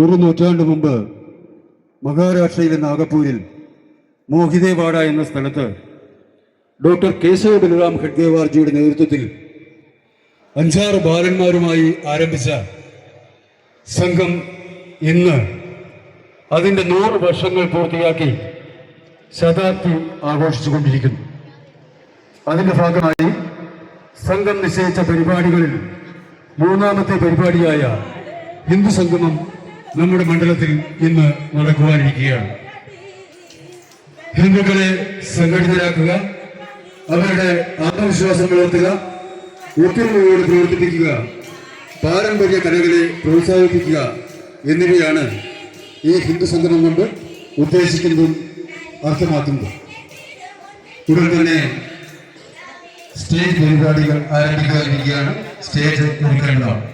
ഒരു നൂറ്റാണ്ട് മുമ്പ് മഹാരാഷ്ട്രയിലെ നാഗപ്പൂരിൽ മോഹിദേവാഡ എന്ന സ്ഥലത്ത് ഡോക്ടർ കേശവ ബലറാം ഖഡ്ഗേവാർജിയുടെ നേതൃത്വത്തിൽ 5-6 ബാലന്മാരുമായി ആരംഭിച്ച സംഘം ഇന്ന് അതിൻ്റെ 100 വർഷങ്ങൾ പൂർത്തിയാക്കി ശതാബ്ദി ആഘോഷിച്ചുകൊണ്ടിരിക്കുന്നു. അതിൻ്റെ ഭാഗമായി സംഘം നിശ്ചയിച്ച പരിപാടികളിൽ 3ാമത്തെ പരിപാടിയായ ഹിന്ദു സംഗമം നമ്മുടെ മണ്ഡലത്തിൽ ഇന്ന് നടക്കുവാനിരിക്കുകയാണ്. ഹിന്ദുക്കളെ സംഘടിതരാക്കുക, അവരുടെ ആത്മവിശ്വാസം വളർത്തുക, ഒത്തൊരുമയോട് പ്രവർത്തിപ്പിക്കുക, പാരമ്പര്യ കലകളെ പ്രോത്സാഹിപ്പിക്കുക എന്നിവയാണ് ഈ ഹിന്ദു സംഗമം കൊണ്ട് ഉദ്ദേശിക്കുന്നതും അർത്ഥമാക്കുന്നത്. ഉടൻ തന്നെ സ്റ്റേജ് പരിപാടികൾ ആരംഭിക്കാനിരിക്കുകയാണ്. സ്റ്റേജ് ഒരുക്കേണ്ടതാണ്.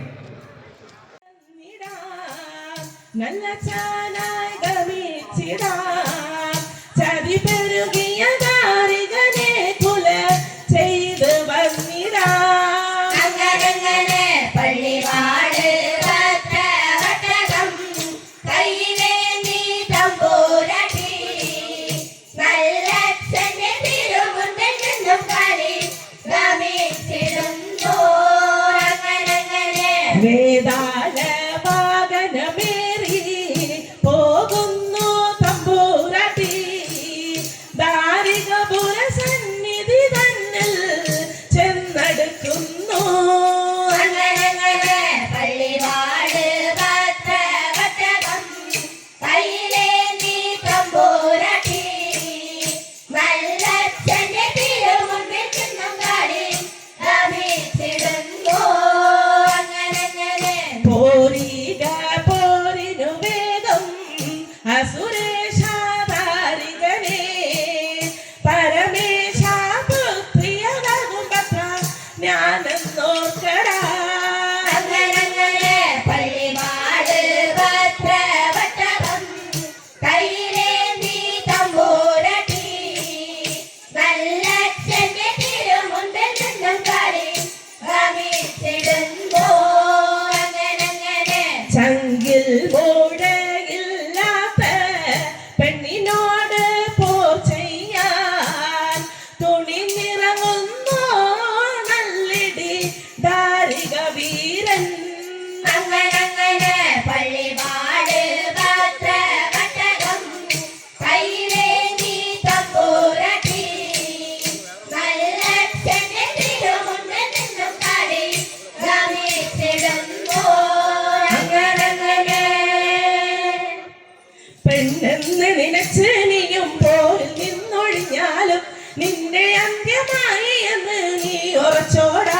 വേദാല വാഹനമേറി പോകുന്നു തമ്പൂരാട്ടി, ദാരികപുര സന്നിധി തന്നിൽ ചെന്നെടുക്കുന്നു. പള്ളിവാട് കയ്യിലേന്തി തമ്പൂരാട്ടി, നല്ലച്ഛന്റെ തിരുമുമ്പിൽ ചെന്നും കാടി ഗമിച്ചിടുന്നു. പോരിനു വേഗം അസുരേശാരികനെ പരമേശ പുത്രിയകുമ്പത്ര ഞാനെന്നോർക്കടാ. പള്ളിവാട് ഭദ്രവട്ടകം കയ്യിലേന്തി തമ്പൂരാട്ടി, നല്ലച്ഛന്റെ തിരുമുമ്പിൽ നിന്നും കാടി ഗമിച്ചിടുന്നു. ചങ്കിൽ മോടയില്ലാത്ത പെണ്ണിനോട് പോർ ചെയ്യാൻ തുണിഞ്ഞിറങ്ങുന്നു നല്ലിടി ദാരിക വീരൻ. പള്ളിവാട് ഭദ്രവട്ടകം കയ്യിലേന്തി തമ്പൂരാട്ടി, നല്ലച്ഛന്റെ തിരുമുമ്പിൽ നിന്നും കാടി ഗമിച്ചിടുന്നു. പെണ്ണെന്ന് നിനച്ച് നീയും പോരിൽ നിന്നൊഴിഞ്ഞാലും നിന്റെ അന്ത്യമായി എന്ന് നീ ഉറച്ചോടാ.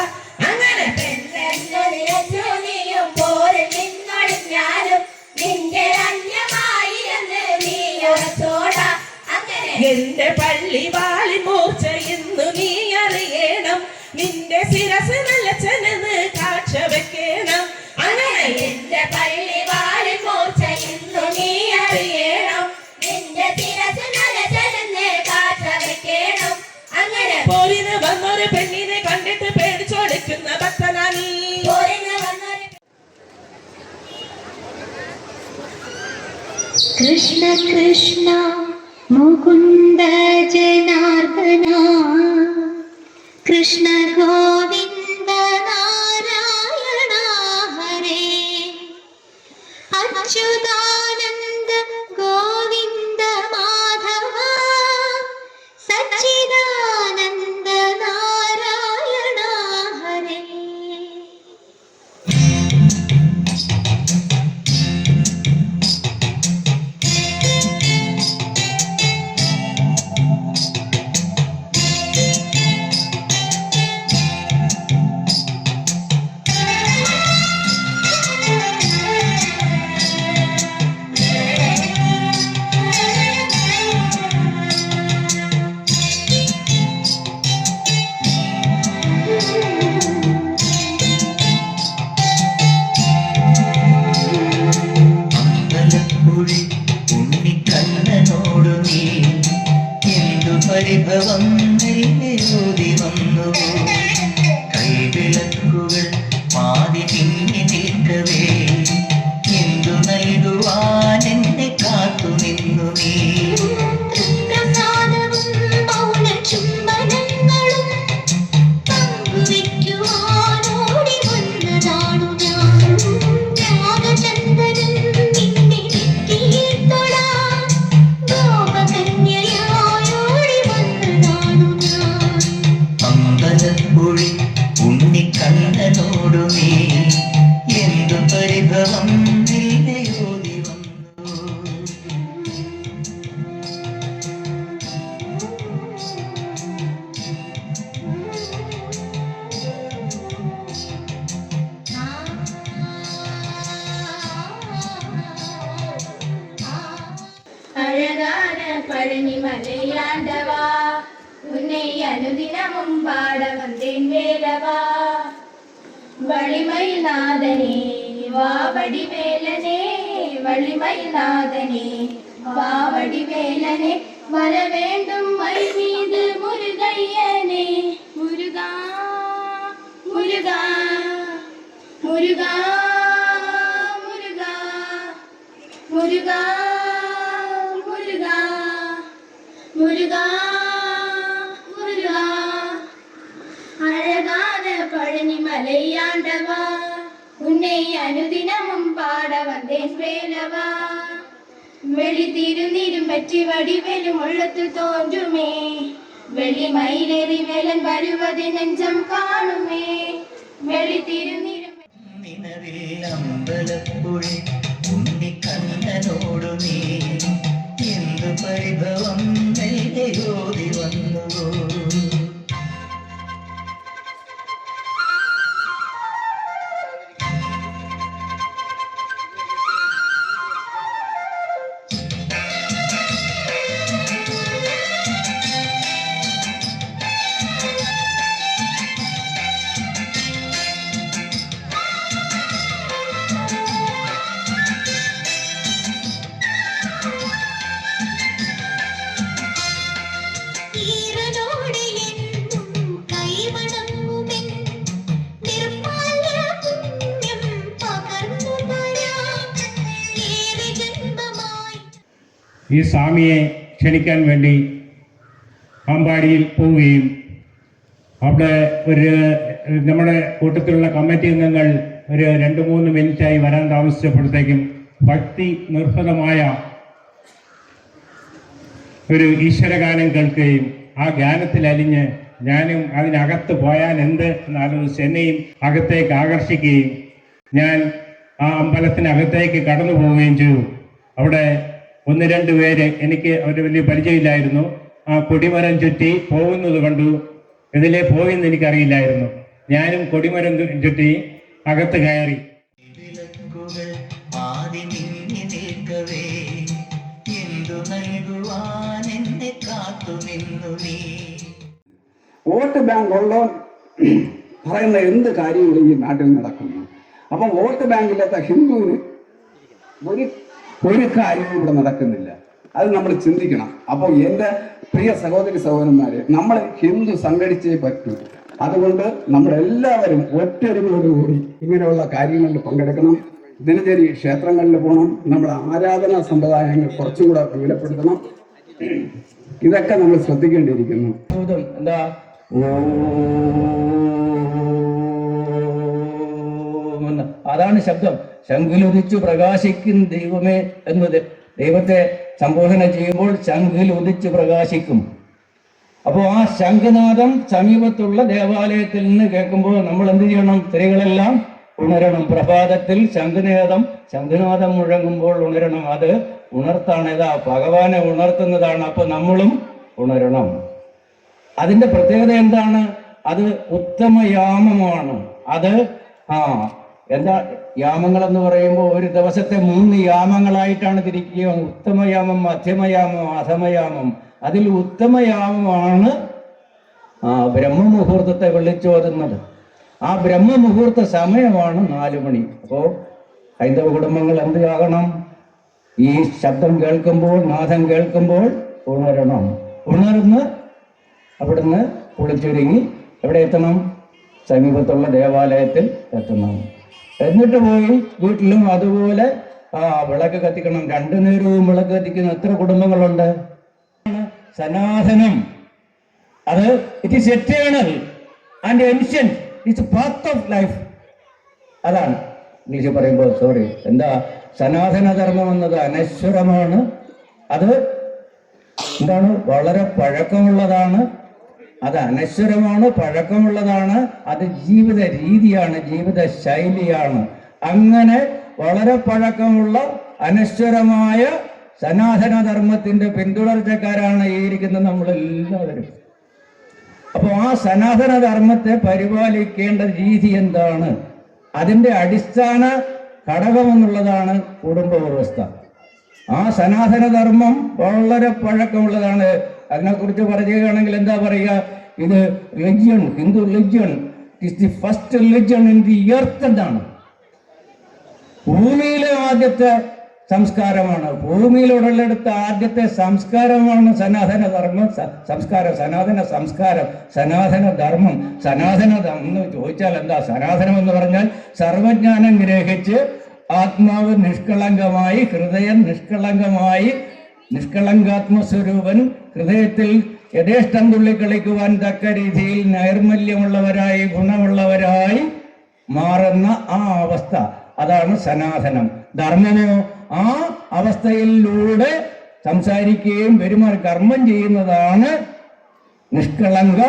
അങ്ങനെ പെണ്ണെന്ന് നിനച്ചു നീയും പോരിൽ നിന്നൊഴിഞ്ഞാലും നിന്റെ അന്യമായി എന്ന് നീ ഉറച്ചോടാ. അങ്ങനെ എന്റെ പള്ളിവാളി മൂർച്ച ഇന്നു നീ അറിയണം, നിന്റെ ശിരസ് നല്ലച്ഛനെന്ന് കാഴ്ച വെക്കണം. അങ്ങനെ എന്റെ പള്ളിവാളി മൂർച്ച ഇന്നു നീ അറിയണം, നിന്റെ ശിരസ് നല്ലച്ഛനെന്ന് കാഴ്ച വെക്കണം. അങ്ങനെ പോരിന് വന്നൊരു പെണ്ണിനെ കണ്ടിട്ട് പേടിച്ചോടിക്കുന്ന ഭക്തനാ നീ. പോരിന് വന്നൊരു കൃഷ്ണ കൃഷ്ണ മുകുന്ദ ജനാർദ്ദന, കൃഷ്ണ ഗോവിന്ദ നാരായണ ഹരേ, അച്യുതാനന്ദ ഗോവിന്ദ മാധവ, സച്ചിദാനന്ദ നാരായണ ഹരേ. പരിഭവം നെല്ലിയോതി വന്നു, കൈവിളക്കുകൾ പാതി തിങ്ങി തീർക്കവേ എന്തു നൽകുവാൻ பழனி மலையாண்டவா உன்னை அனுதினமும் பாட வந்தேன் வேலவா வழிமயில்நாதனே வாவடி வேலனே வழிமயில்நாதனே வாவடி வேலனே வர வேண்டும் மை மீது முருகையனே முருகா முருகா முருகா முருகா முருகா முருகா முருகா முருகா அழகான பழனி மலையாண்டவா உன்னை அனுதினமும் பாட வந்தேன் வேலவா வெளி திருநீரும் வெற்றி வடிவேலும் உள்ளத்தில் தோன்றுமே வெளி மயிலேறி வேலன் வருவதை நெஞ்சம் காணுமே வெளி திருநீரும் നിലവിൽ അമ്പലപ്പുഴി ഉണ്ണിക്കണ്ണനോടു നീ എന്തു പരിഭവം നെയ്യോതി വന്നു ഈറനോടെ എന്നും കൈവണങ്ങുമെൻ നിർമ്മാല്യ പുണ്യം പകർന്നു തരാം ഏറെ ജന്മമായി. ഈ സ്വാമിയെ ക്ഷണിക്കാൻ വേണ്ടി പാമ്പാടിയിൽ പോവുകയും അവിടെ നമ്മുടെ കൂട്ടത്തിലുള്ള കമ്മിറ്റി അംഗങ്ങൾ ഒരു 2-3 മിനിറ്റായി വരാൻ താമസിച്ചപ്പോഴത്തേക്കും ഭക്തി നിർഭരമായ ഒരു ഈശ്വരഗാനം കേൾക്കുകയും ആ ഗാനത്തിൽ അലിഞ്ഞ് ഞാനും അതിനകത്ത് പോയാൽ എന്ത് എന്നാലോചിച്ച് എന്നെയും അകത്തേക്ക് ആകർഷിക്കുകയും ഞാൻ ആ അമ്പലത്തിനകത്തേക്ക് കടന്നു പോവുകയും ചെയ്തു. അവിടെ 1-2 പേര് എനിക്ക് അവർ വലിയ പരിചയമില്ലായിരുന്നു. ആ കൊടിമരം ചുറ്റി പോകുന്നത് കണ്ടു. ഇതിലേ പോയെന്ന് എനിക്കറിയില്ലായിരുന്നു. ഞാനും കൊടിമരം ചുറ്റി അകത്ത് കയറി. വിളക്കുകൾ ആദി മിന്നി നിൽക്കവേ എന്തു നൽകുവാൻ എന്നെ കാത്തു നിന്നു നീ. വോട്ട് ബാങ്ക് ഉള്ളവൻ പറയുന്ന എന്ത് കാര്യങ്ങളും ഈ നാട്ടിൽ നടക്കുന്നു. അപ്പം വോട്ട് ബാങ്കില്ലാത്ത ഹിന്ദുവിന് ഒരു കാര്യവും ഇവിടെ നടക്കുന്നില്ല. അത് നമ്മൾ ചിന്തിക്കണം. അപ്പോൾ എൻ്റെ പ്രിയ സഹോദരി സഹോദരന്മാരെ, നമ്മൾ ഹിന്ദു സംഘടിച്ചേ പറ്റൂ. അതുകൊണ്ട് നമ്മളെല്ലാവരും ഒത്തൊരുമയോടുകൂടി ഇങ്ങനെയുള്ള കാര്യങ്ങളിൽ പങ്കെടുക്കണം. ദിനചര്യ ക്ഷേത്രങ്ങളിൽ പോകണം. നമ്മുടെ ആരാധനാ സമ്പ്രദായങ്ങൾ കുറച്ചുകൂടെ വിലപ്പെടുത്തണം. ഇതൊക്കെ നമ്മൾ ശ്രദ്ധിക്കേണ്ടിയിരിക്കുന്നു. എന്താ അതാണ് ശബ്ദം. ശംഖിലുദിച്ചു പ്രകാശിക്കും ദൈവമേ എന്നത് ദൈവത്തെ സംബോധന ചെയ്യുമ്പോൾ ശംഖിൽ ഉദിച്ചു പ്രകാശിക്കും. അപ്പോൾ ആ ശംഖനാദം സമീപത്തുള്ള ദേവാലയത്തിൽ നിന്ന് കേൾക്കുമ്പോൾ നമ്മൾ എന്ത് ചെയ്യണം? സ്ത്രീകളെല്ലാം ഉണരണം. പ്രഭാതത്തിൽ ശംഖനാദം മുഴങ്ങുമ്പോൾ ഉണരണം. അത് ഉണർത്താണ്. ഏതാ? ഭഗവാനെ ഉണർത്തുന്നതാണ്. അപ്പൊ നമ്മളും ഉണരണം. അതിന്റെ പ്രത്യേകത എന്താണ്? അത് ഉത്തമയാമമാണ്. അത് എന്താ യാമങ്ങൾ എന്ന് പറയുമ്പോൾ ഒരു ദിവസത്തെ 3 യാമങ്ങളായിട്ടാണ് തിരിക്കുക. ഉത്തമയാമം, മധ്യമയാമം, അധമയാമം. അതിൽ ഉത്തമയാമമാണ് ബ്രഹ്മമുഹൂർത്തത്തെ വിളിച്ചോതുന്നത്. ആ ബ്രഹ്മമുഹൂർത്ത സമയമാണ് 4 മണി. അപ്പോൾ ഹൈന്ദവ കുടുംബങ്ങൾ എന്ത് ആകണം? ഈ ശബ്ദം കേൾക്കുമ്പോൾ, നാദം കേൾക്കുമ്പോൾ ഉണരണം. ഉണർന്ന് അവിടുന്ന് കുളിച്ചൊരുങ്ങി എവിടെ എത്തണം? സമീപത്തുള്ള ദേവാലയത്തിൽ എത്തണം. എന്നിട്ട് പോയി വീട്ടിലും അതുപോലെ വിളക്ക് കത്തിക്കണം. 2 നേരവും വിളക്ക് കത്തിക്കുന്ന എത്ര കുടുംബങ്ങളുണ്ട്? സനാതനം. അത് it is eternal and ancient. It's path of life. അതാണ് ഇംഗ്ലീഷ് പറയുമ്പോൾ എന്താ? സനാതനധർമ്മം എന്നത് അനശ്വരമാണ്. അത് എന്താണ്? വളരെ പഴക്കമുള്ളതാണ്. അത് അനശ്വരമാണ്, പഴക്കമുള്ളതാണ്. അത് ജീവിത രീതിയാണ്, ജീവിത ശൈലിയാണ്. അങ്ങനെ വളരെ പഴക്കമുള്ള അനശ്വരമായ സനാതനധർമ്മത്തിന്റെ പിന്തുടർച്ചക്കാരാണ് ഈ ഇരിക്കുന്ന നമ്മളെല്ലാവരും. അപ്പോൾ ആ സനാതനധർമ്മത്തെ പരിപാലിക്കേണ്ട രീതി എന്താണ്? അതിൻ്റെ അടിസ്ഥാന ഘടകമെന്നുള്ളതാണ് കുടുംബ വ്യവസ്ഥ. ആ സനാതനധർമ്മം വളരെ പഴക്കമുള്ളതാണ്. അതിനെക്കുറിച്ച് പറയുകയാണെങ്കിൽ എന്താ പറയുക, ഇത് religion, Hindu religion is the first religion in the earth എന്നാണ്. ഭൂമിയിലെ ആദ്യത്തെ സംസ്കാരമാണ്, ഭൂമിയിലുടലെടുത്ത ആദ്യത്തെ സംസ്കാരമാണ് സനാതനധർമ്മം. സനാതന സംസ്കാരം, സനാതന ധർമ്മം. സനാതനം എന്ന് ചോദിച്ചാൽ എന്താ? സനാതനം എന്ന് പറഞ്ഞാൽ സർവജ്ഞാനം ഗ്രഹിച്ച് ആത്മാവ് നിഷ്കളങ്കമായി, ഹൃദയം നിഷ്കളങ്കമായി, നിഷ്കളങ്കാത്മസ്വരൂപൻ ഹൃദയത്തിൽ യഥേഷ്ടം തുള്ളിക്കളിക്കുവാൻ തക്ക രീതിയിൽ നൈർമല്യമുള്ളവരായി, ഗുണമുള്ളവരായി മാറുന്ന ആ അവസ്ഥ, അതാണ് സനാതനം. ധർമ്മമോ ആ അവസ്ഥയിലൂടെ സംസാരിക്കുകയും പെരുമാറി കർമ്മം ചെയ്യുന്നതാണ് നിഷ്കളങ്ക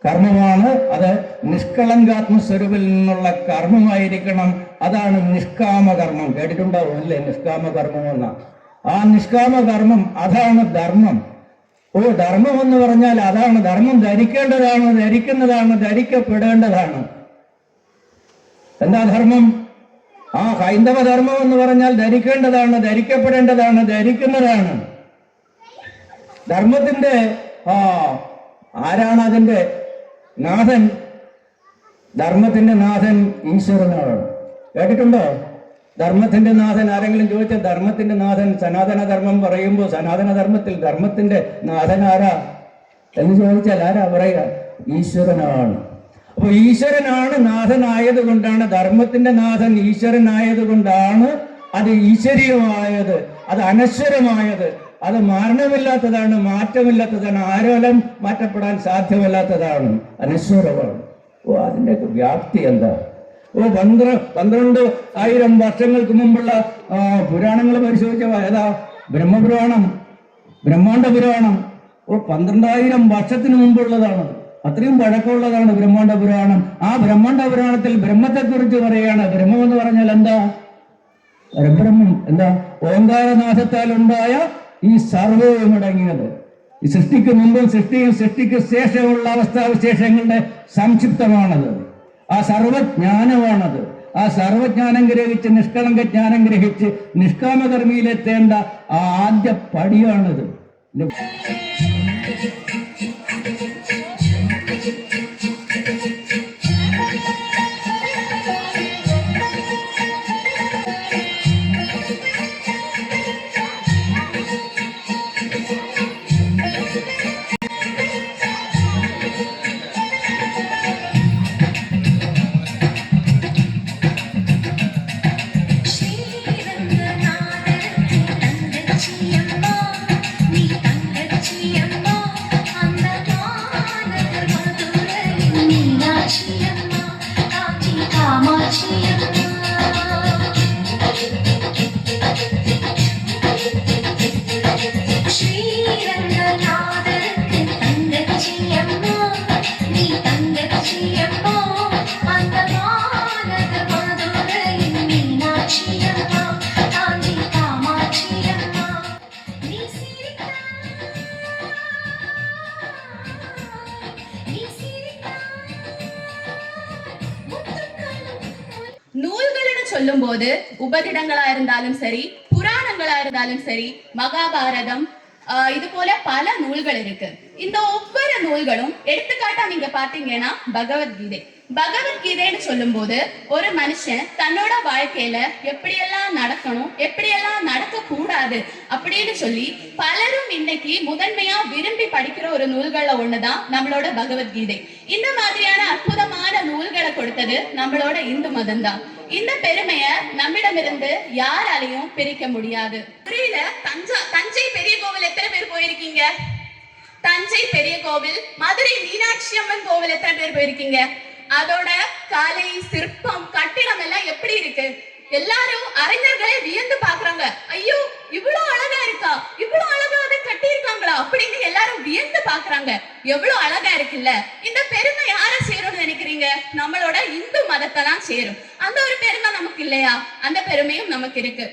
കർമ്മമാണ്. അത് നിഷ്കളങ്കാത്മസ്വരൂപിൽ നിന്നുള്ള കർമ്മമായിരിക്കണം. അതാണ് നിഷ്കാമകർമ്മം. കേട്ടിട്ടുണ്ടാവും അല്ലേ നിഷ്കാമകർമ്മം എന്ന? ആ നിഷ്കാമകർമ്മം അതാണ് ധർമ്മം. ധർമ്മം എന്ന് പറഞ്ഞാൽ അതാണ്. ധർമ്മം ധരിക്കേണ്ടതാണ്, ധരിക്കുന്നതാണ്, ധരിക്കപ്പെടേണ്ടതാണ്. എന്താ ധർമ്മം? ആ ഹൈന്ദവ ധർമ്മം എന്ന് പറഞ്ഞാൽ ധരിക്കേണ്ടതാണ്, ധരിക്കപ്പെടേണ്ടതാണ്, ധരിക്കുന്നതാണ്. ധർമ്മത്തിന്റെ ആരാണ് അതിന്റെ നാഥൻ? ധർമ്മത്തിന്റെ നാഥൻ ഈശ്വരനാണ്. കേട്ടിട്ടുണ്ടോ? ധർമ്മത്തിന്റെ നാഥൻ ആരെങ്കിലും ചോദിച്ചാൽ ധർമ്മത്തിന്റെ നാഥൻ, സനാതന ധർമ്മം പറയുമ്പോൾ സനാതന ധർമ്മത്തിൽ ധർമ്മത്തിന്റെ നാഥൻ ആരാ എന്ന് ചോദിച്ചാൽ ആരാ പറയുക? ഈശ്വരനാണ്. അപ്പൊ ഈശ്വരനാണ് നാഥനായത് കൊണ്ടാണ്, ധർമ്മത്തിന്റെ നാഥൻ ഈശ്വരനായത് കൊണ്ടാണ് അത് ഈശ്വരീയമായത്, അത് അനശ്വരമായത്, അത് മരണമില്ലാത്തതാണ്, മാറ്റമില്ലാത്തതാണ്, ആരോലം മാറ്റപ്പെടാൻ സാധ്യമല്ലാത്തതാണ്, അനശ്വരമാണ്. അതിൻ്റെയൊക്കെ വ്യാപ്തി എന്താ? 12,000 വർഷങ്ങൾക്ക് മുമ്പുള്ള പുരാണങ്ങൾ പരിശോധിച്ച ഏതാ? ബ്രഹ്മപുരാണം, ബ്രഹ്മാണ്ഡ പുരാണം. 12,000 വർഷത്തിന് മുമ്പുള്ളതാണ്. അത്രയും പഴക്കമുള്ളതാണ് ബ്രഹ്മാണ്ഡ പുരാണം. ആ ബ്രഹ്മാണ്ഡ പുരാണത്തിൽ ബ്രഹ്മത്തെക്കുറിച്ച് പറയുകയാണ്. ബ്രഹ്മം എന്ന് പറഞ്ഞാൽ എന്താ? പരബ്രഹ്മം എന്താ? ഓങ്കാരനാഥത്താൽ ഉണ്ടായ ഈ സർവവും അടങ്ങിയത്. ഈ സൃഷ്ടിക്ക് മുമ്പും സൃഷ്ടിക്ക് ശേഷമുള്ള അവസ്ഥാവിശേഷങ്ങളുടെ സംക്ഷിപ്തമാണത്. ആ സർവജ്ഞാനമാണത്. ആ സർവജ്ഞാനം ഗ്രഹിച്ച്, നിഷ്കളങ്ക ജ്ഞാനം ഗ്രഹിച്ച് നിഷ്കാമകർമ്മിയിലെത്തേണ്ട ആ ആദ്യ പടിയാണിത്. நூல்கள்னு சொல்லும் போது உபதிடங்களா இருந்தாலும் சரி, புராணங்களா இருந்தாலும் சரி, மகாபாரதம் இது போல பல நூல்கள் இருக்கு. இந்த ஒவ்வொரு நூல்களும் எடுத்துக்காட்டா நீங்க பாத்தீங்கன்னா பகவத்கீதை. பகவத்கீதைன்னு சொல்லும் போது ஒரு மனுஷன் தன்னோட வாழ்க்கையில எப்படியெல்லாம் நடக்கணும், எப்படியெல்லாம் நடக்க கூடாது அப்படின்னு சொல்லி பலரும் இன்னைக்கு முதன்மையா விரும்பி படிக்கிற ஒரு நூல்கள்ல ஒண்ணுதான் நம்மளோட பகவத்கீதை. இந்த மாதிரியான அற்புதமான நூல்களை கொடுத்தது நம்மளோட இந்து மதம் தான். இந்த பெருமைய நம்மிடமிருந்து யாராலையும் பிரிக்க முடியாது. புரியல? தஞ்சை பெரிய கோவில் எத்தனை பேர் போயிருக்கீங்க? தஞ்சை பெரிய கோவில், மதுரை மீனாட்சி அம்மன் கோவில் எத்தனை பேர் போயிருக்கீங்க? அதோட கலை, சிற்பம், கட்டிடம் எல்லாம் எப்படி இருக்கு? எல்லாரும் அறிஞர்களே வியந்து பாக்குறாங்க. ஐயோ, இவ்வளவு அழகா இருக்கா, இவ்வளவு அழகா அதை கட்டி இருக்காங்களா அப்படின்னு எல்லாரும் வியந்து பாக்குறாங்க. எவ்வளவு அழகா இருக்குல்ல. இந்த பெருமை யார சேரும்னு நினைக்கிறீங்க? நம்மளோட இந்து மதத்தை தான் சேரும். அந்த ஒரு பெருமை நமக்கு இல்லையா? அந்த பெருமையும் நமக்கு இருக்கு.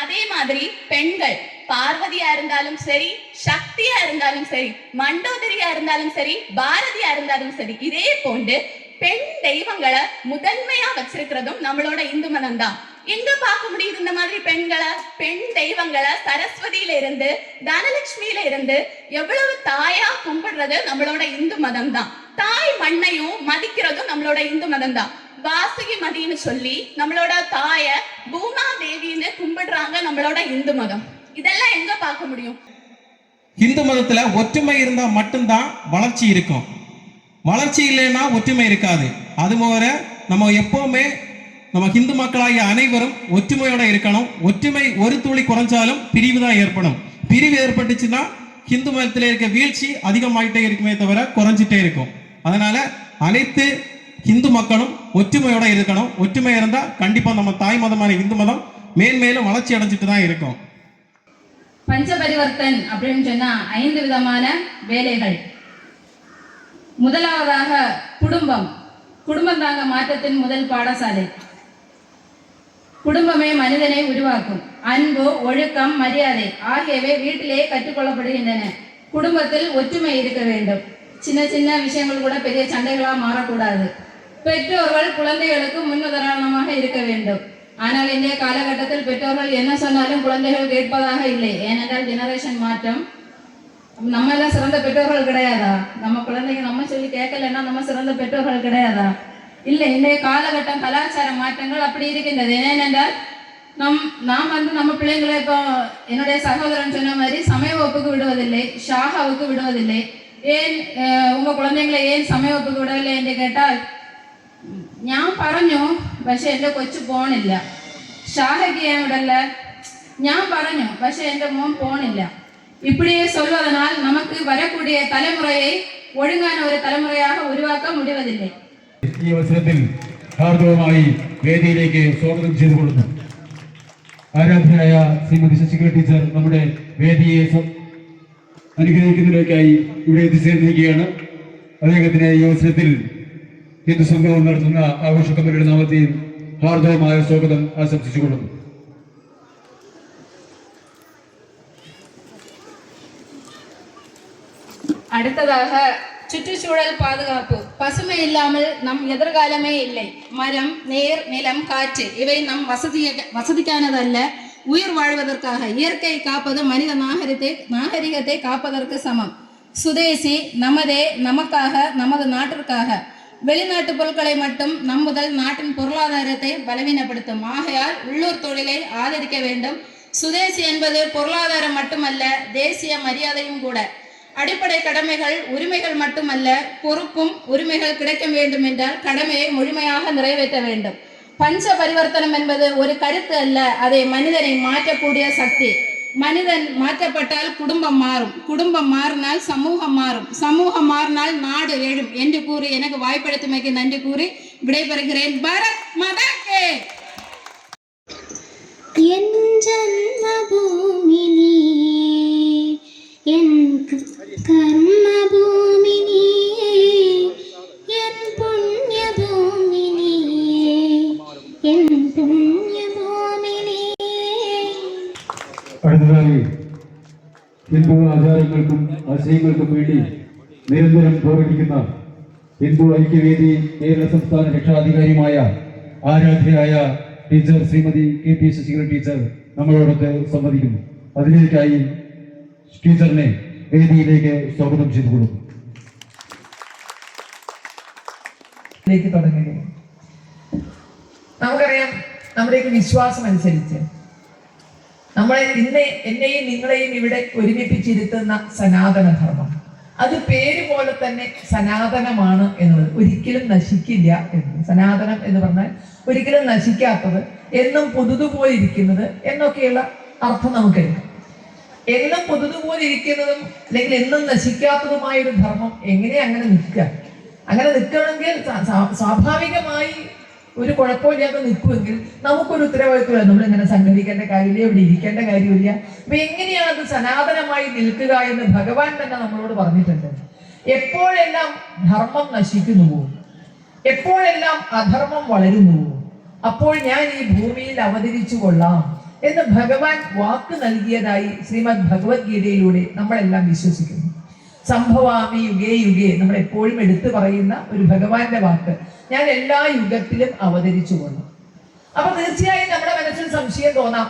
அதே மாதிரி பெண்கள், பார்வதியா இருந்தாலும் சரி, சக்தியா இருந்தாலும் சரி, மண்டோதரியா இருந்தாலும் சரி, பாரதியா இருந்தாலும் சரி, இதே போன்று பெண் தெய்வங்களை முதன்மையா வச்சிருக்கிறதும் நம்மளோட இந்து மதம் தான். எங்க பார்க்க முடியுது இந்த மாதிரி பெண்களை, பெண் தெய்வங்களை? சரஸ்வதியில இருந்து தனலட்சுமியில இருந்து எவ்வளவு தாயா கும்பிடுறது நம்மளோட இந்து மதம் தான். தாய் மண்ணையும் மதிக்கிறதும் நம்மளோட இந்து மதம் தான். வாசுகி மதின்னு சொல்லி நம்மளோட தாய பூமா தேவின்னு கும்பிடுறாங்க நம்மளோட இந்து மதம். இதெல்லாம் எங்க பார்க்க முடியும்? இந்து மதத்துல ஒற்றுமை இருந்தா மட்டும்தான் வளர்ச்சி இருக்கும். வளர்ச்சி இல்லைன்னா ஒற்றுமை இருக்காது. அதுபோல நம்ம எப்பவுமே நம்ம இந்து மக்களாகிய அனைவரும் ஒற்றுமையோட இருக்கணும். ஒற்றுமை ஒரு துளி குறைஞ்சாலும் பிரிவு தான் ஏற்படும். பிரிவு ஏற்பட்டுச்சுன்னா இந்து மதத்தில் இருக்க வீழ்ச்சி அதிகமாயிட்டே இருக்குமே தவிர குறைஞ்சிட்டே இருக்கும். அதனால அனைத்து இந்து மக்களும் ஒற்றுமையோட இருக்கணும். ஒற்றுமை இருந்தா கண்டிப்பா நம்ம தாய் மதமான இந்து மதம் மேன்மேலும் வளர்ச்சி அடைஞ்சிட்டு தான் இருக்கும். பஞ்சபரிவர்த்தன் அப்படின்னு சொன்னா 5 விதமான வேலைகள். முதலாவதாக குடும்பம். குடும்பம் தாங்க மாற்றத்தின் முதல் பாடசாலை. குடும்பமே மனிதனை உருவாக்கும். அன்பு, ஒழுக்கம், மரியாதை ஆகியவை வீட்டிலே கற்றுக்கொள்ளப்படுகின்றன. குடும்பத்தில் ஒற்றுமை இருக்க வேண்டும். சின்ன சின்ன விஷயங்கள் கூட பெரிய சண்டைகளாக மாறக்கூடாது. பெற்றோர்கள் குழந்தைகளுக்கு முன்னுதாரணமாக இருக்க வேண்டும். ஆனால் இன்றைய காலகட்டத்தில் பெற்றோர்கள் என்ன சொன்னாலும் குழந்தைகள் கேட்பதாக இல்லை. ஏனென்றால் ஜெனரேஷன் மாற்றம். நம்ம எல்லாம் சிறந்த பெற்றோர்கள் கிடையாதா? நம்ம குழந்தைங்க நம்ம சொல்லி கேட்கலன்னா நம்ம சிறந்த பெற்றோர்கள் கிடையாதா? இல்லை, இன்றைய காலகட்டம் கலாச்சார மாற்றங்கள் அப்படி இருக்கின்றது. ஏனென்றால் நாம் நம்ம பிள்ளைங்களை இப்போ என்னுடைய சகோதரன் சொன்ன மாதிரி சமய வகுப்புக்கு விடுவதில்லை, ஷாகாவுக்கு விடுவதில்லை. ஏன் உங்க குழந்தைங்களை ஏன் சமய வகுப்புக்கு விடவில்லை என்று கேட்டால், ഞാൻ പറഞ്ഞു പക്ഷെ എൻ്റെ കൊച്ചു പോണില്ല. ഷാഹയ്ക്ക് ഞാൻ വിടല്ല, ഞാൻ പറഞ്ഞു പക്ഷെ എൻ്റെ മോൻ പോണില്ല. இப்படியே சொல்வதனால் நமக்கு வரக்கூடிய தலைமுறையை ஒழுங்கான ஒரு தலைமுறையாக உருவாக்க முடிவதில்லை. ഈ അവസരത്തിൽ ഹാർദവമായി വേദിയിലേക്ക് സ്വാഗതം ചെയ്തുകൊള്ളുന്നു. ആരാധ്യനായ ശ്രീമതി ശശികല ടീച്ചർ നമ്മുടെ വേദിയെ അനുഗ്രഹിക്കുന്നതിലേക്കായി ഇവിടെ എത്തിച്ചേർന്നിരിക്കുകയാണ്. അദ്ദേഹത്തിന് ഈ അവസരത്തിൽ ഹിന്ദു സംഘവും നടത്തുന്ന ആഘോഷ കമ്മിറ്റിയുടെ നാമത്തിൽ ഹാർദവമായ സ്വാഗതം ആശംസിച്ചുകൊള്ളുന്നു. அடுத்ததாக சுற்றுச்சூழல் பாதுகாப்பு. பசுமை இல்லாமல் நம் எதிர்காலமே இல்லை. மரம், நீர், நிலம், காற்று இவை நம் வசதிக்கானதல்ல, உயிர் வாழ்வதற்காக. இயற்கை காப்பது மனித நாகரிகத்தை காப்பதற்கு சமம். சுதேசி, நமதே, நமக்காக, நமது நாட்டிற்காக. வெளிநாட்டு பொருட்களை மட்டும் நம்புதல் நாட்டின் பொருளாதாரத்தை பலவீனப்படுத்தும். ஆகையால் உள்ளூர் தொழிலை ஆதரிக்க வேண்டும். சுதேசி என்பது பொருளாதாரம் மட்டுமல்ல, தேசிய மரியாதையும் கூட. அடிப்படை கடமைகள் உரிமைகள் மட்டுமல்ல, பொறுப்பும் உரிமைகள் கிடைக்க வேண்டும் என்றால் கடமையை முழுமையாக நிறைவேற்ற வேண்டும். பஞ்ச பரிவர்த்தனம் என்பது ஒரு கருத்து அல்ல, அதை மனிதனை மாற்றக்கூடிய சக்தி. மனிதன் மாற்றப்பட்டால் குடும்பம் மாறும், குடும்பம் மாறினால் சமூகம் மாறும், சமூகம் மாறினால் நாடு எழும் என்று கூறி எனக்கு வாய்ப்பளித்தமைக்கு நன்றி கூறி விடைபெறுகிறேன். பாரத் மாதா கே. என் ஜன்மபூமி நீ, என் கர்மபூமி நீ, என் புண்ணியபூமி நீ, என் புண்ணியபூமி நீ. അടുത്തതായി ഹിന്ദു ആചാരങ്ങൾക്കും ആശയങ്ങൾക്കും വേണ്ടി നിരന്തരം പ്രവർത്തിക്കുന്ന ഹിന്ദു ഐക്യവേദി കേരള സംസ്ഥാന രക്ഷാധികാരിയുമായ ആരാധ്യയായ teacher Shrimati K P Sasikala teacher നമ്മളോടൊത്ത് സംവദിക്കുന്നു. അതിലേക്കായി ടീച്ചറിനെ വേദിയിലേക്ക് സ്വാഗതം ചെയ്തുകൊള്ളുന്നു. തുടങ്ങുകയാണ്. നമുക്കറിയാം, നമ്മുടെയൊക്കെ വിശ്വാസം അനുസരിച്ച് നമ്മളെ എന്നെയും നിങ്ങളെയും ഇവിടെ ഒരുമിപ്പിച്ചിരുത്തുന്ന സനാതനധർമ്മം, അത് പേര് പോലെ തന്നെ സനാതനമാണ് എന്നുള്ളത്, ഒരിക്കലും നശിക്കില്ല എന്നത്. സനാതനം എന്ന് പറഞ്ഞാൽ ഒരിക്കലും നശിക്കാത്തത്, എന്നും പുതുതുപോലിരിക്കുന്നത് എന്നൊക്കെയുള്ള അർത്ഥം നമുക്കറിയാം. എന്നും പുതുതുപോലിരിക്കുന്നതും അല്ലെങ്കിൽ എന്നും നശിക്കാത്തതുമായ ഒരു ധർമ്മം എങ്ങനെ അങ്ങനെ നിൽക്കുക? അങ്ങനെ നിൽക്കണമെങ്കിൽ സ്വാഭാവികമായി ഒരു കുഴപ്പമില്ലാതെ നിൽക്കുമെങ്കിൽ നമുക്കൊരു ഉത്തരവാദിത്വമില്ല. നമ്മളിങ്ങനെ സംഘടിക്കേണ്ട കാര്യമില്ല, ഇവിടെ ഇരിക്കേണ്ട കാര്യമില്ല. അപ്പൊ എങ്ങനെയാണ് അത് സനാതനമായി നിൽക്കുക എന്ന് ഭഗവാൻ തന്നെ നമ്മളോട് പറഞ്ഞിട്ടുണ്ട്. എപ്പോഴെല്ലാം ധർമ്മം നശിക്കുന്നുവോ, എപ്പോഴെല്ലാം അധർമ്മം വളരുന്നുവോ, അപ്പോൾ ഞാൻ ഈ ഭൂമിയിൽ അവതരിച്ചു കൊള്ളാം എന്ന് ഭഗവാൻ വാക്ക് നൽകിയതായി ശ്രീമദ് ഭഗവത്ഗീതയിലൂടെ നമ്മളെല്ലാം വിശ്വസിക്കുന്നു. സംഭവാമി യുഗേ യുഗേ നമ്മൾ എപ്പോഴും എടുത്തു പറയുന്ന ഒരു ഭഗവാന്റെ വാക്ക്, ഞാൻ എല്ലാ യുഗത്തിലും അവതരിച്ചു കൊള്ളും. അപ്പൊ തീർച്ചയായും നമ്മുടെ മനസ്സിൽ സംശയം തോന്നാം,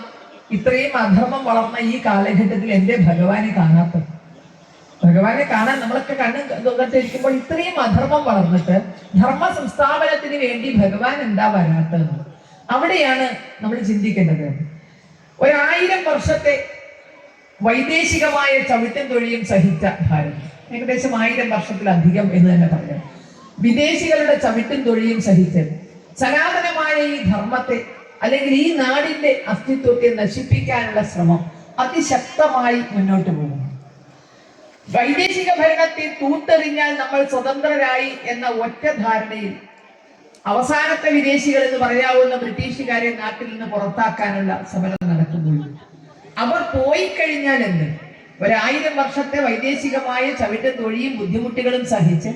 ഇത്രയും അധർമ്മം വളർന്ന ഈ കാലഘട്ടത്തിൽ എന്റെ ഭഗവാനെ കാണാത്തത്. ഭഗവാനെ കാണാൻ നമ്മളൊക്കെ കണ്ണ് തൊന്നിട്ടിരിക്കുമ്പോൾ ഇത്രയും അധർമ്മം വളർന്നിട്ട് ധർമ്മ സംസ്ഥാപനത്തിന് വേണ്ടി ഭഗവാൻ എന്താ വരാത്തത്? അവിടെയാണ് നമ്മൾ ചിന്തിക്കേണ്ടത്. 1000 വർഷത്തെ വൈദേശികമായ ചവിട്ടും തൊഴിയും സഹിച്ച ഭാരതം, ഏകദേശം 1000 വർഷത്തിലധികം എന്ന് തന്നെ പറയാം, വിദേശികളുടെ ചവിട്ടും തൊഴിയും സഹിച്ച് സനാതനമായ ഈ ധർമ്മത്തെ അല്ലെങ്കിൽ ഈ നാടിന്റെ അസ്തിത്വത്തെ നശിപ്പിക്കാനുള്ള ശ്രമം അതിശക്തമായി മുന്നോട്ട് പോകുന്നു. വൈദേശിക ഭരണത്തെ തൂത്തെറിഞ്ഞാൽ നമ്മൾ സ്വതന്ത്രരായി എന്ന ഒറ്റ ധാരണയിൽ അവസാനത്തെ വിദേശികൾ എന്ന് പറയാവുന്ന ബ്രിട്ടീഷുകാരെ നാട്ടിൽ നിന്ന് പുറത്താക്കാനുള്ള സമരം നടക്കുന്നുള്ളൂ. അവർ പോയി കഴിഞ്ഞാൽ എന്ത്? 1000 വർഷത്തെ വൈദേശികമായ ചവിട്ടും തൊഴിയും ബുദ്ധിമുട്ടുകളും സഹിച്ച്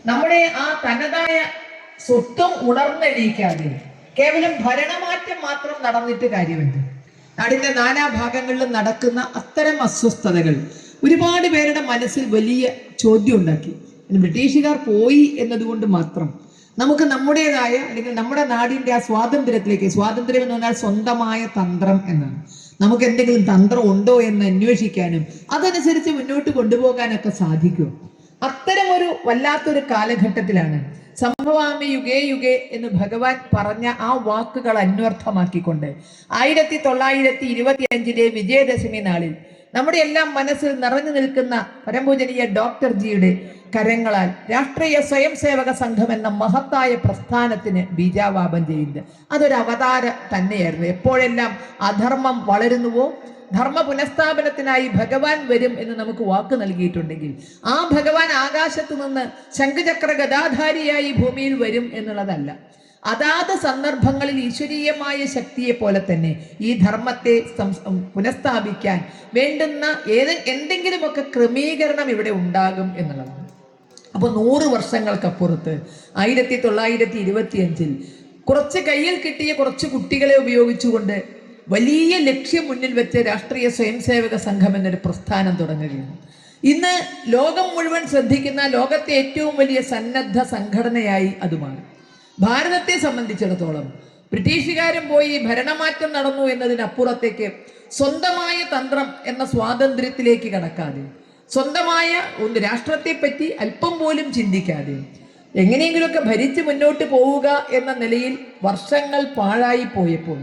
നമ്മുടെ ആ തനതായ സ്വത്വം ഉണർന്നെണീക്കാതെ കേവലം ഭരണമാറ്റം മാത്രം നടന്നിട്ട് കാര്യമുണ്ട്. നാടിന്റെ നാനാഭാഗങ്ങളിലും നടക്കുന്ന അത്തരം അസ്വസ്ഥതകൾ ഒരുപാട് പേരുടെ മനസ്സിൽ വലിയ ചോദ്യം ഉണ്ടാക്കി. ബ്രിട്ടീഷുകാർ പോയി എന്നതുകൊണ്ട് മാത്രം നമുക്ക് നമ്മുടേതായ അല്ലെങ്കിൽ നമ്മുടെ നാടിന്റെ ആ സ്വാതന്ത്ര്യത്തിലേക്ക്, സ്വാതന്ത്ര്യം എന്ന് പറഞ്ഞാൽ സ്വന്തമായ തന്ത്രം എന്നാണ്, നമുക്ക് എന്തെങ്കിലും തന്ത്രം ഉണ്ടോ എന്ന് അന്വേഷിക്കാനും അതനുസരിച്ച് മുന്നോട്ട് കൊണ്ടുപോകാനൊക്കെ സാധിക്കും. അത്തരമൊരു വല്ലാത്തൊരു കാലഘട്ടത്തിലാണ് സംഭവാമി യുഗേ യുഗേ എന്ന് ഭഗവാൻ പറഞ്ഞ ആ വാക്കുകൾ അന്വർത്ഥമാക്കിക്കൊണ്ട് 1925 വിജയദശമി നാളിൽ നമ്മുടെ എല്ലാം മനസ്സിൽ നിറഞ്ഞു നിൽക്കുന്ന പരമപൂജനീയ ഡോക്ടർ ജിയുടെ കരങ്ങളാൽ രാഷ്ട്രീയ സ്വയം സേവക സംഘം എന്ന മഹത്തായ പ്രസ്ഥാനത്തിന് ബീജാവാപം ചെയ്യുന്നത് അതൊരു അവതാരം തന്നെയായിരുന്നു. എപ്പോഴെല്ലാം അധർമ്മം വളരുന്നുവോ ധർമ്മ പുനഃസ്ഥാപനത്തിനായി ഭഗവാൻ വരും എന്ന് നമുക്ക് വാക്ക് നൽകിയിട്ടുണ്ടെങ്കിൽ ആ ഭഗവാൻ ആകാശത്തു നിന്ന് ശംഖചക്ര ഗദാധാരിയായി ഭൂമിയിൽ വരും എന്നുള്ളതല്ല. അതാത് സന്ദർഭങ്ങളിൽ ഈശ്വരീയമായ ശക്തിയെ പോലെ തന്നെ ഈ ധർമ്മത്തെ പുനഃസ്ഥാപിക്കാൻ വേണ്ടുന്ന എന്തെങ്കിലുമൊക്കെ ക്രമീകരണം ഇവിടെ ഉണ്ടാകും എന്നുള്ളതാണ്. അപ്പോൾ 100 വർഷങ്ങൾക്കപ്പുറത്ത് 1925 കുറച്ച് കയ്യിൽ കിട്ടിയ കുറച്ച് കുട്ടികളെ ഉപയോഗിച്ചുകൊണ്ട് വലിയ ലക്ഷ്യം മുന്നിൽ വെച്ച് രാഷ്ട്രീയ സ്വയം സേവക സംഘം എന്നൊരു പ്രസ്ഥാനം തുടങ്ങുകയാണ്. ഇന്ന് ലോകം മുഴുവൻ ശ്രദ്ധിക്കുന്ന ലോകത്തെ ഏറ്റവും വലിയ സന്നദ്ധ സംഘടനയായി അത് മാറി. ഭാരതത്തെ സംബന്ധിച്ചിടത്തോളം ബ്രിട്ടീഷുകാരും പോയി ഭരണമാറ്റം നടന്നു എന്നതിനപ്പുറത്തേക്ക് സ്വന്തമായ തന്ത്രം എന്ന സ്വാതന്ത്ര്യത്തിലേക്ക് കടക്കാതെ, സ്വന്തമായ ഒന്ന് രാഷ്ട്രത്തെ പറ്റി അല്പം പോലും ചിന്തിക്കാതെ എങ്ങനെയെങ്കിലുമൊക്കെ ഭരിച്ച് മുന്നോട്ട് പോവുക എന്ന നിലയിൽ വർഷങ്ങൾ പാഴായി പോയപ്പോൾ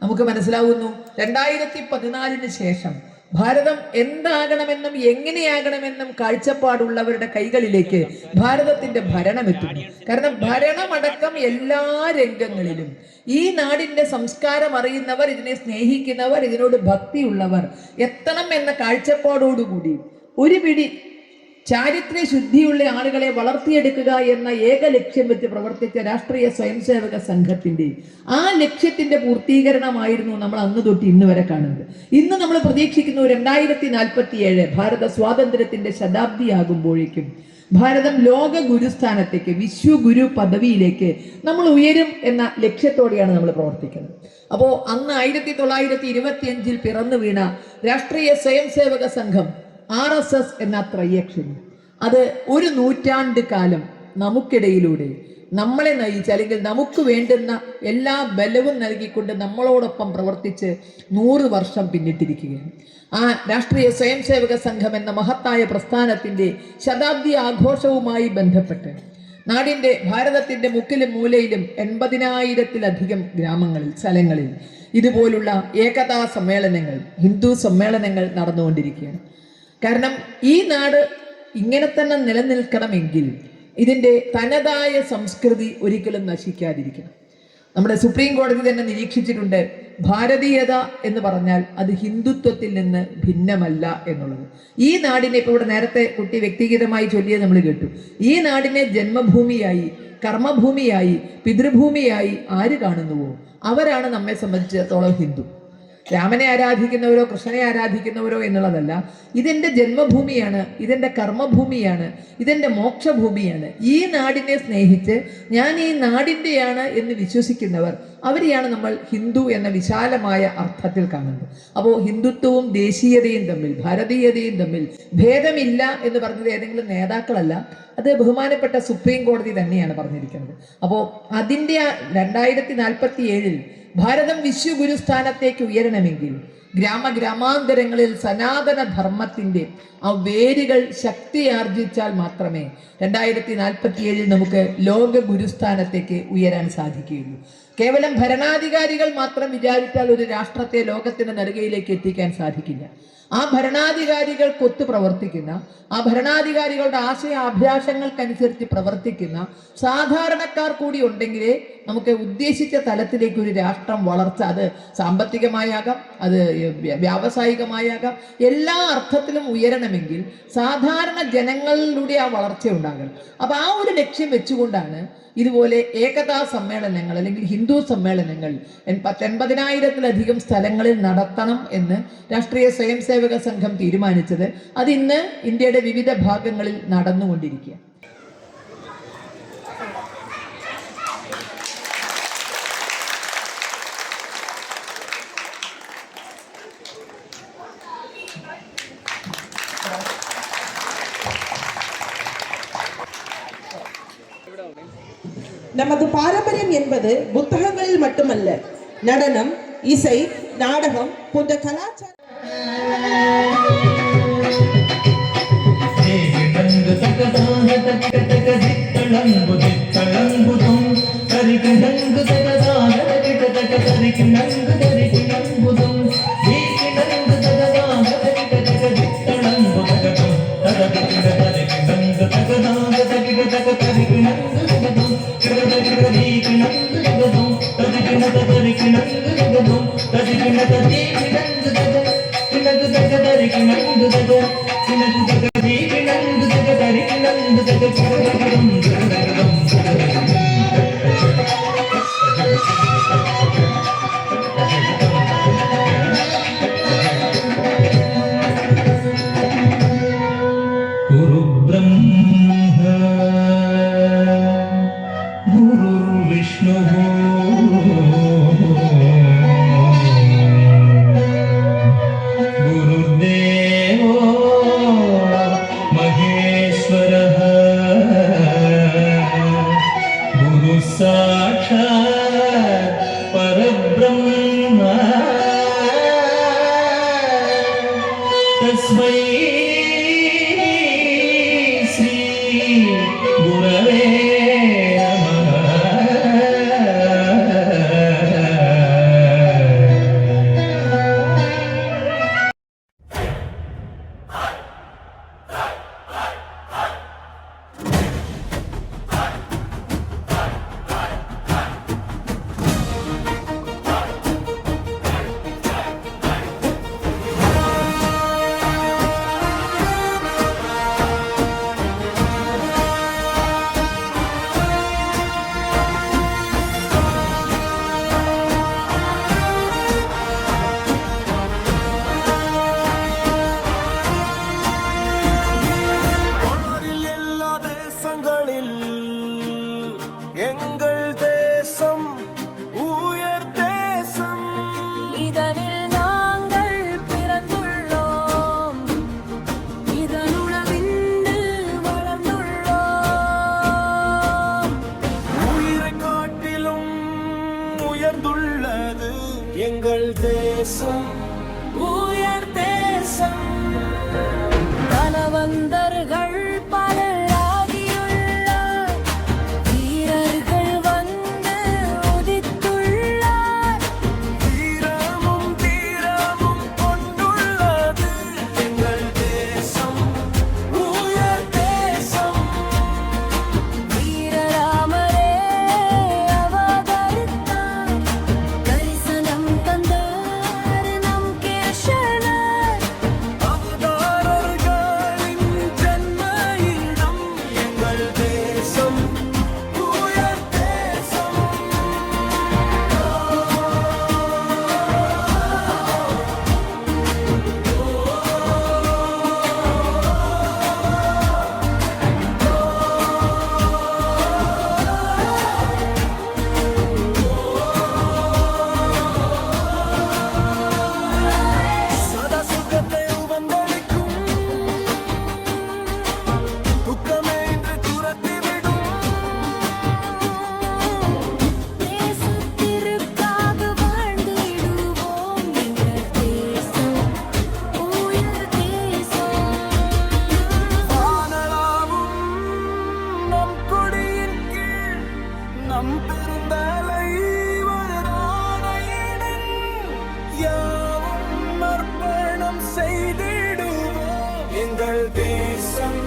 നമുക്ക് മനസ്സിലാവുന്നു 2014 ശേഷം ഭാരതം എന്താകണമെന്നും എങ്ങനെയാകണമെന്നും കാഴ്ചപ്പാടുള്ളവരുടെ കൈകളിലേക്ക് ഭാരതത്തിന്റെ ഭരണം എത്തുന്നു. കാരണം ഭരണമടക്കം എല്ലാ രംഗങ്ങളിലും ഈ നാടിന്റെ സംസ്കാരം അറിയുന്നവർ, ഇതിനെ സ്നേഹിക്കുന്നവർ, ഇതിനോട് ഭക്തിയുള്ളവർ എത്തണം എന്ന കാഴ്ചപ്പാടോടുകൂടി ഒരു പിടി ചാരിത്ര ശുദ്ധിയുള്ള ആളുകളെ വളർത്തിയെടുക്കുക എന്ന ഏക ലക്ഷ്യം വെച്ച് പ്രവർത്തിച്ച രാഷ്ട്രീയ സ്വയം സേവക സംഘത്തിന്റെ ആ ലക്ഷ്യത്തിന്റെ പൂർത്തീകരണമായിരുന്നു നമ്മൾ അന്ന് തൊട്ട് ഇന്ന് വരെ കാണുന്നത്. ഇന്ന് നമ്മൾ പ്രതീക്ഷിക്കുന്നു 2047 ഭാരത സ്വാതന്ത്ര്യത്തിന്റെ ശതാബ്ദിയാകുമ്പോഴേക്കും ഭാരതം ലോക ഗുരുസ്ഥാനത്തേക്ക്, വിശ്വഗുരു പദവിയിലേക്ക് നമ്മൾ ഉയരും എന്ന ലക്ഷ്യത്തോടെയാണ് നമ്മൾ പ്രവർത്തിക്കുന്നത്. അപ്പോൾ അന്ന് 1925 പിറന്നു വീണ രാഷ്ട്രീയ സ്വയം സേവക സംഘം RSS എന്ന ത്രയക്ഷരി അത് 1 നൂറ്റാണ്ട് കാലം നമുക്കിടയിലൂടെ നമ്മളെ നയിച്ച് അല്ലെങ്കിൽ നമുക്ക് വേണ്ടുന്ന എല്ലാ ബലവും നൽകിക്കൊണ്ട് നമ്മളോടൊപ്പം പ്രവർത്തിച്ച് 100 വർഷം പിന്നിട്ടിരിക്കുകയാണ്. ആ രാഷ്ട്രീയ സ്വയം സേവക സംഘം എന്ന മഹത്തായ പ്രസ്ഥാനത്തിന്റെ ശതാബ്ദി ആഘോഷവുമായി ബന്ധപ്പെട്ട് നാടിന്റെ ഭാരതത്തിന്റെ മുക്കിലും മൂലയിലും 80,000-ത്തിലധികം ഗ്രാമങ്ങളിൽ, സ്ഥലങ്ങളിൽ ഇതുപോലുള്ള ഏകതാ സമ്മേളനങ്ങൾ, ഹിന്ദു സമ്മേളനങ്ങൾ നടന്നുകൊണ്ടിരിക്കുകയാണ്. കാരണം ഈ നാട് ഇങ്ങനെ തന്നെ നിലനിൽക്കണമെങ്കിൽ ഇതിൻ്റെ തനതായ സംസ്കൃതി ഒരിക്കലും നശിക്കാതിരിക്കണം. നമ്മുടെ സുപ്രീം കോടതി തന്നെ നിരീക്ഷിച്ചിട്ടുണ്ട്, ഭാരതീയത എന്ന് പറഞ്ഞാൽ അത് ഹിന്ദുത്വത്തിൽ നിന്ന് ഭിന്നമല്ല എന്നുള്ളത്. ഈ നാടിനെ ഇപ്പോൾ ഇവിടെ നേരത്തെ കുട്ടി വ്യക്തിഗതമായി ചൊല്ലിയത് നമ്മൾ കേട്ടു. ഈ നാടിനെ ജന്മഭൂമിയായി, കർമ്മഭൂമിയായി, പിതൃഭൂമിയായി ആര് കാണുന്നുവോ അവരാണ് നമ്മെ സംബന്ധിച്ചിടത്തോളം ഹിന്ദു. രാമനെ ആരാധിക്കുന്നവരോ കൃഷ്ണനെ ആരാധിക്കുന്നവരോ എന്നുള്ളതല്ല, ഇതെന്റെ ജന്മഭൂമിയാണ്, ഇതെന്റെ കർമ്മഭൂമിയാണ്, ഇതെന്റെ മോക്ഷഭൂമിയാണ്. ഈ നാടിനെ സ്നേഹിച്ച് ഞാൻ ഈ നാടിൻ്റെയാണ് എന്ന് വിശ്വസിക്കുന്നവർ അവരെയാണ് നമ്മൾ ഹിന്ദു എന്ന വിശാലമായ അർത്ഥത്തിൽ കാണുന്നത്. അപ്പോൾ ഹിന്ദുത്വവും ദേശീയതയും തമ്മിൽ, ഭാരതീയതയും തമ്മിൽ ഭേദമില്ല എന്ന് പറഞ്ഞത് ഏതെങ്കിലും നേതാക്കളല്ല, അത് ബഹുമാനപ്പെട്ട സുപ്രീം കോടതി തന്നെയാണ് പറഞ്ഞിരിക്കുന്നത്. അപ്പോൾ അതിൻ്റെ 2047 ഭാരതം വിശ്വഗുരുസ്ഥാനത്തേക്ക് ഉയരണമെങ്കിൽ ഗ്രാമാന്തരങ്ങളിൽ സനാതന ധർമ്മത്തിൻ്റെ ആ വേരുകൾ ശക്തിയാർജിച്ചാൽ മാത്രമേ 2047 നമുക്ക് ലോക ഗുരുസ്ഥാനത്തേക്ക് ഉയരാൻ സാധിക്കുകയുള്ളൂ. കേവലം ഭരണാധികാരികൾ മാത്രം വിചാരിച്ചാൽ ഒരു രാഷ്ട്രത്തെ ലോകത്തിന്റെ നെറുകയിലേക്ക് എത്തിക്കാൻ സാധിക്കില്ല. ആ ഭരണാധികാരികൾക്കൊത്ത് പ്രവർത്തിക്കുന്ന, ആ ഭരണാധികാരികളുടെ ആശയാഭിലാഷങ്ങൾക്കനുസരിച്ച് പ്രവർത്തിക്കുന്ന സാധാരണക്കാർ കൂടി ഉണ്ടെങ്കിലേ നമുക്ക് ഉദ്ദേശിച്ച തലത്തിലേക്ക് ഒരു രാഷ്ട്രം വളർച്ച, അത് സാമ്പത്തികമായാകാം, അത് വ്യാവസായികമായാകാം, എല്ലാ അർത്ഥത്തിലും ഉയരണമെങ്കിൽ സാധാരണ ജനങ്ങളിലൂടെ ആ വളർച്ച ഉണ്ടാകണം. അപ്പം ആ ഒരു ലക്ഷ്യം വെച്ചുകൊണ്ടാണ് ഇതുപോലെ ഏകതാ സമ്മേളനങ്ങൾ അല്ലെങ്കിൽ ഹിന്ദു സമ്മേളനങ്ങൾ 80,000-ത്തിലധികം സ്ഥലങ്ങളിൽ നടത്തണം എന്ന് രാഷ്ട്രീയ സ്വയം സേവക സംഘം തീരുമാനിച്ചത്. അതിന്ന് ഇന്ത്യയുടെ വിവിധ ഭാഗങ്ങളിൽ നടന്നുകൊണ്ടിരിക്കുക. நமது பாரம்பரியம் என்பது புத்தகங்களில் மட்டுமல்ல, நடனம், இசை, நாடகம் போன்ற கலாச்சார ஜன்ம எங்கள் தேசம்